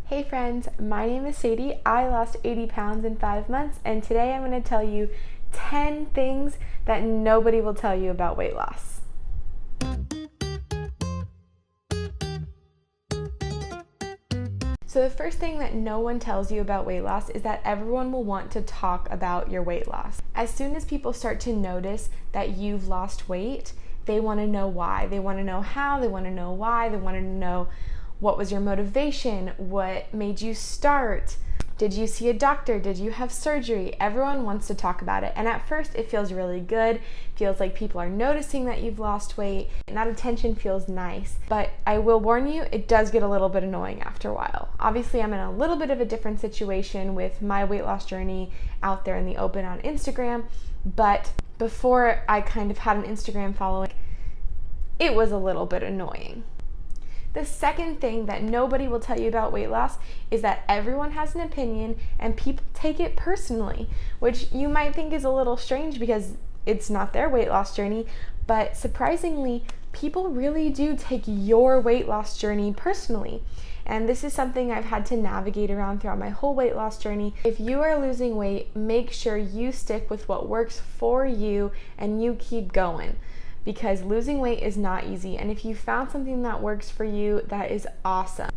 Hey friends, my name is Sadie. I lost 80 pounds in 5 months, and today I'm going to tell you 10 things that nobody will tell you about weight loss. So the first thing that no one tells you about weight loss is that everyone will want to talk about your weight loss. As soon as people start to notice that you've lost weight, they want to know why. They want to know how, they want to know why, they want to know what was your motivation, what made you start, did you see a doctor, did you have surgery? Everyone wants to talk about it. And at first it feels really good, feels like people are noticing that you've lost weight, and that attention feels nice. But I will warn you, it does get a little bit annoying after a while. Obviously I'm in a little bit of a different situation with my weight loss journey out there in the open on Instagram, but before I kind of had an Instagram following, it was a little bit annoying. The second thing that nobody will tell you about weight loss is that everyone has an opinion and people take it personally, which you might think is a little strange because it's not their weight loss journey, but surprisingly, people really do take your weight loss journey personally. And this is something I've had to navigate around throughout my whole weight loss journey. If you are losing weight, make sure you stick with what works for you and you keep going, because losing weight is not easy. And if you found something that works for you, that is awesome.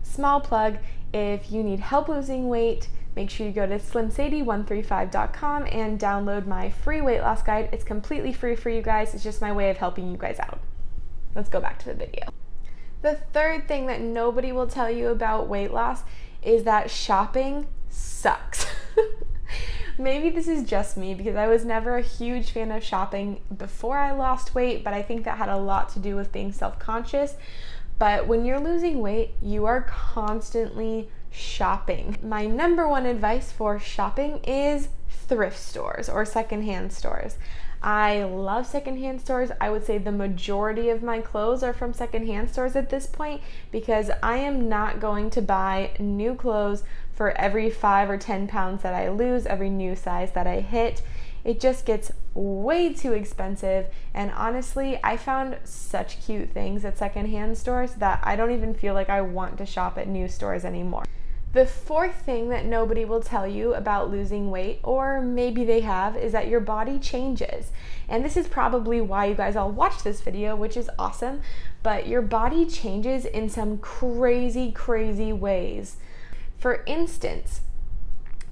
Small plug, if you need help losing weight, make sure you go to slimsadie135.com and download my free weight loss guide. It's completely free for you guys. It's just my way of helping you guys out. Let's go back to the video. The third thing that nobody will tell you about weight loss is that shopping sucks. Maybe this is just me because I was never a huge fan of shopping before I lost weight, but I think that had a lot to do with being self-conscious. But when you're losing weight, you are constantly shopping. My number one advice for shopping is thrift stores or secondhand stores. I love secondhand stores. I would say the majority of my clothes are from secondhand stores at this point because I am not going to buy new clothes for every 5 or 10 pounds that I lose, every new size that I hit. It just gets way too expensive. And honestly, I found such cute things at secondhand stores that I don't even feel like I want to shop at new stores anymore. The fourth thing that nobody will tell you about losing weight, or maybe they have, is that your body changes. And this is probably why you guys all watched this video, which is awesome, but your body changes in some crazy, crazy ways. For instance,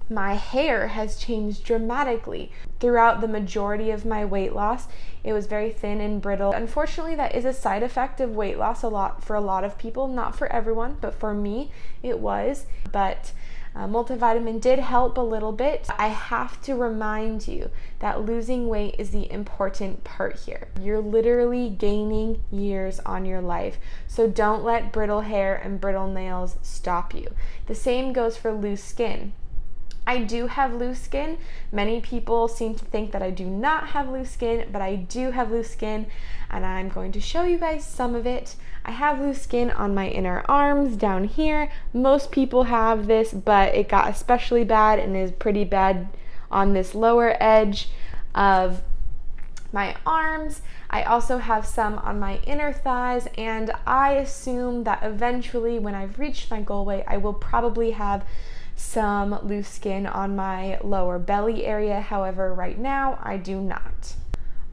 my hair has changed dramatically. Throughout the majority of my weight loss, it was very thin and brittle. Unfortunately, that is a side effect of weight loss for a lot of people, not for everyone, but for me, it was. But multivitamin did help a little bit. I have to remind you that losing weight is the important part here. You're literally gaining years on your life. So don't let brittle hair and brittle nails stop you. The same goes for loose skin. I do have loose skin. Many people seem to think that I do not have loose skin, but I do have loose skin, and I'm going to show you guys some of it. I have loose skin on my inner arms down here. Most people have this, but it got especially bad and is pretty bad on this lower edge of my arms. I also have some on my inner thighs, and I assume that eventually when I've reached my goal weight, I will probably have some loose skin on my lower belly area. However, right now I do not.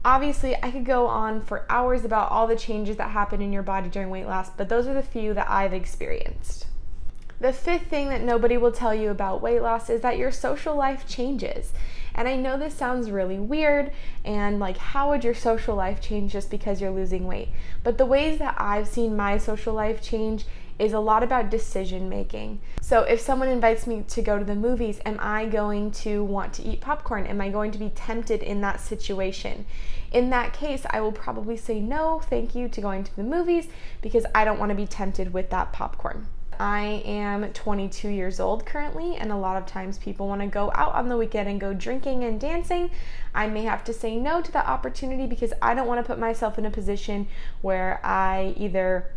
Obviously, I could go on for hours about all the changes that happen in your body during weight loss, but those are the few that I've experienced. The fifth thing that nobody will tell you about weight loss is that your social life changes. And I know this sounds really weird and like, how would your social life change just because you're losing weight? But the ways that I've seen my social life change is a lot about decision making. So if someone invites me to go to the movies, am I going to want to eat popcorn? Am I going to be tempted in that situation? In that case, I will probably say no, thank you to going to the movies because I don't want to be tempted with that popcorn. I am 22 years old currently, and a lot of times people want to go out on the weekend and go drinking and dancing. I may have to say no to that opportunity because I don't want to put myself in a position where I either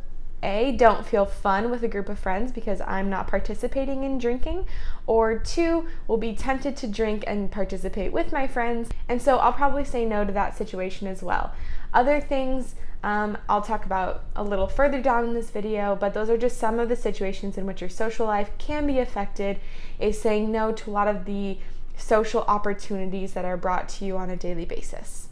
don't feel fun with a group of friends because I'm not participating in drinking, or 2, will be tempted to drink and participate with my friends, and so I'll probably say no to that situation as well. Other things I'll talk about a little further down in this video, but those are just some of the situations in which your social life can be affected, is saying no to a lot of the social opportunities that are brought to you on a daily basis.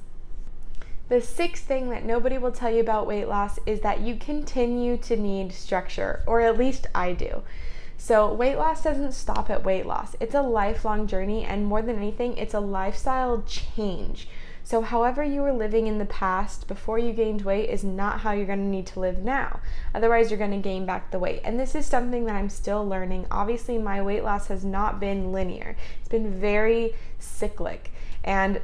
The sixth thing that nobody will tell you about weight loss is that you continue to need structure, or at least I do. So weight loss doesn't stop at weight loss. It's a lifelong journey, and more than anything, it's a lifestyle change. So however you were living in the past before you gained weight is not how you're going to need to live now. Otherwise, you're going to gain back the weight. And this is something that I'm still learning. Obviously, my weight loss has not been linear. It's been very cyclic. And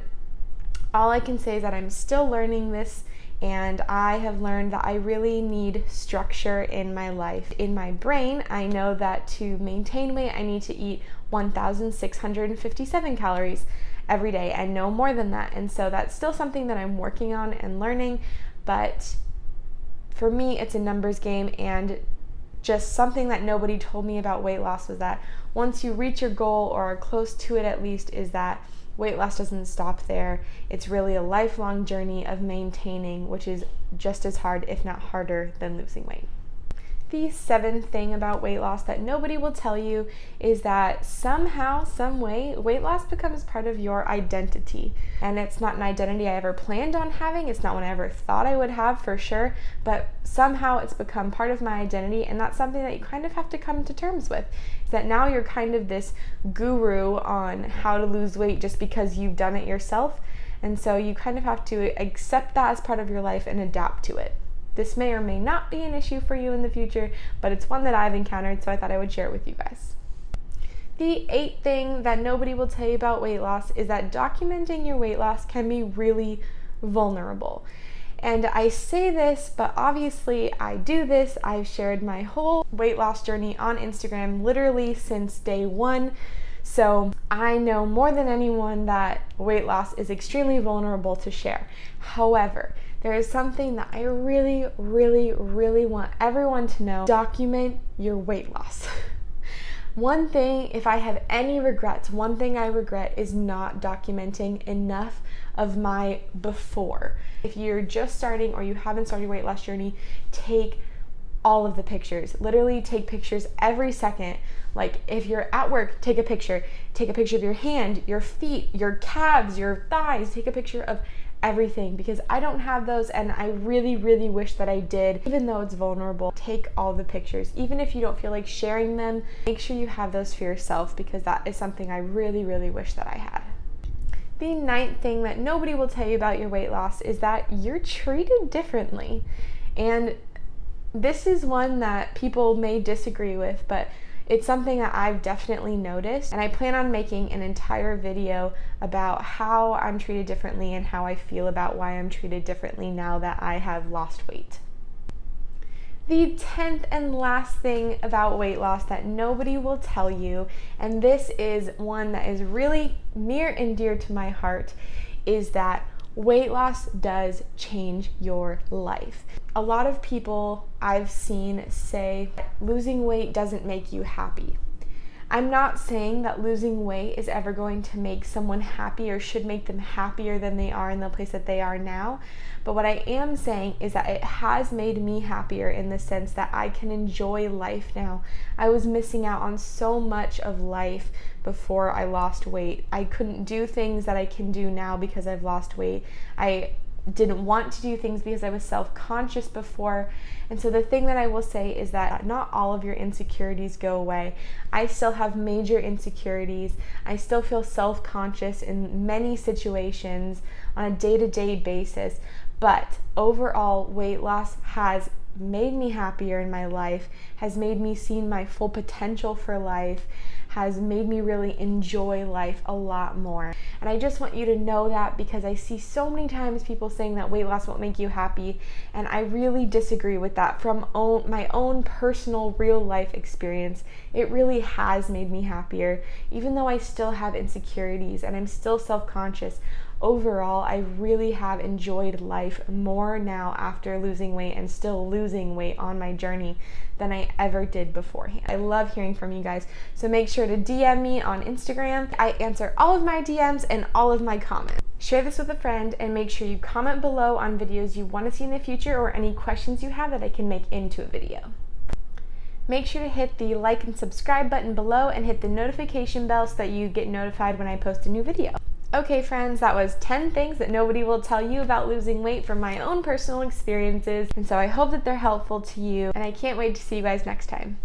all I can say is that I'm still learning this, and I have learned that I really need structure in my life. In my brain, I know that to maintain weight, I need to eat 1,657 calories every day and no more than that. And so that's still something that I'm working on and learning, but for me, it's a numbers game. And just something that nobody told me about weight loss was that once you reach your goal, or are close to it at least, is that weight loss doesn't stop there. It's really a lifelong journey of maintaining, which is just as hard, if not harder, than losing weight. The seventh thing about weight loss that nobody will tell you is that somehow, some way, weight loss becomes part of your identity. And it's not an identity I ever planned on having. It's not one I ever thought I would have, for sure. But somehow it's become part of my identity, and that's something that you kind of have to come to terms with. Is that now you're kind of this guru on how to lose weight just because you've done it yourself. And so you kind of have to accept that as part of your life and adapt to it. This may or may not be an issue for you in the future, but it's one that I've encountered, so I thought I would share it with you guys. The eighth thing that nobody will tell you about weight loss is that documenting your weight loss can be really vulnerable. And I say this, but obviously I do this. I've shared my whole weight loss journey on Instagram literally since day one. So I know more than anyone that weight loss is extremely vulnerable to share. However, there is something that I really, really, really want everyone to know. Document your weight loss. One thing, if I have any regrets, one thing I regret is not documenting enough of my before. If you're just starting or you haven't started your weight loss journey, take all of the pictures. Literally take pictures every second. Like if you're at work, take a picture of your hand, your feet, your calves, your thighs, take a picture of everything, because I don't have those, and I really, really wish that I did. Even though it's vulnerable, take all the pictures. Even if you don't feel like sharing them, make sure you have those for yourself, because that is something I really, really wish that I had. The ninth thing that nobody will tell you about your weight loss is that you're treated differently. And this is one that people may disagree with, but it's something that I've definitely noticed, and I plan on making an entire video about how I'm treated differently and how I feel about why I'm treated differently now that I have lost weight. The 10th and last thing about weight loss that nobody will tell you, and this is one that is really near and dear to my heart, is that weight loss does change your life. A lot of people I've seen say losing weight doesn't make you happy. I'm not saying that losing weight is ever going to make someone happy or should make them happier than they are in the place that they are now. But what I am saying is that it has made me happier in the sense that I can enjoy life now. I was missing out on so much of life before I lost weight. I couldn't do things that I can do now because I've lost weight. I didn't want to do things because I was self-conscious before. And so the thing that I will say is that not all of your insecurities go away. I still have major insecurities. I still feel self-conscious in many situations on a day-to-day basis. But overall, weight loss has made me happier in my life, has made me see my full potential for life, has made me really enjoy life a lot more. And I just want you to know that, because I see so many times people saying that weight loss won't make you happy, and I really disagree with that. From my own personal real life experience, it really has made me happier. Even though I still have insecurities and I'm still self-conscious, overall, I really have enjoyed life more now after losing weight and still losing weight on my journey than I ever did beforehand. I love hearing from you guys, so make sure to DM me on Instagram. I answer all of my DMs and all of my comments. Share this with a friend, and make sure you comment below on videos you want to see in the future or any questions you have that I can make into a video. Make sure to hit the like and subscribe button below and hit the notification bell so that you get notified when I post a new video. Okay friends, that was 10 things that nobody will tell you about losing weight from my own personal experiences, and so I hope that they're helpful to you, and I can't wait to see you guys next time.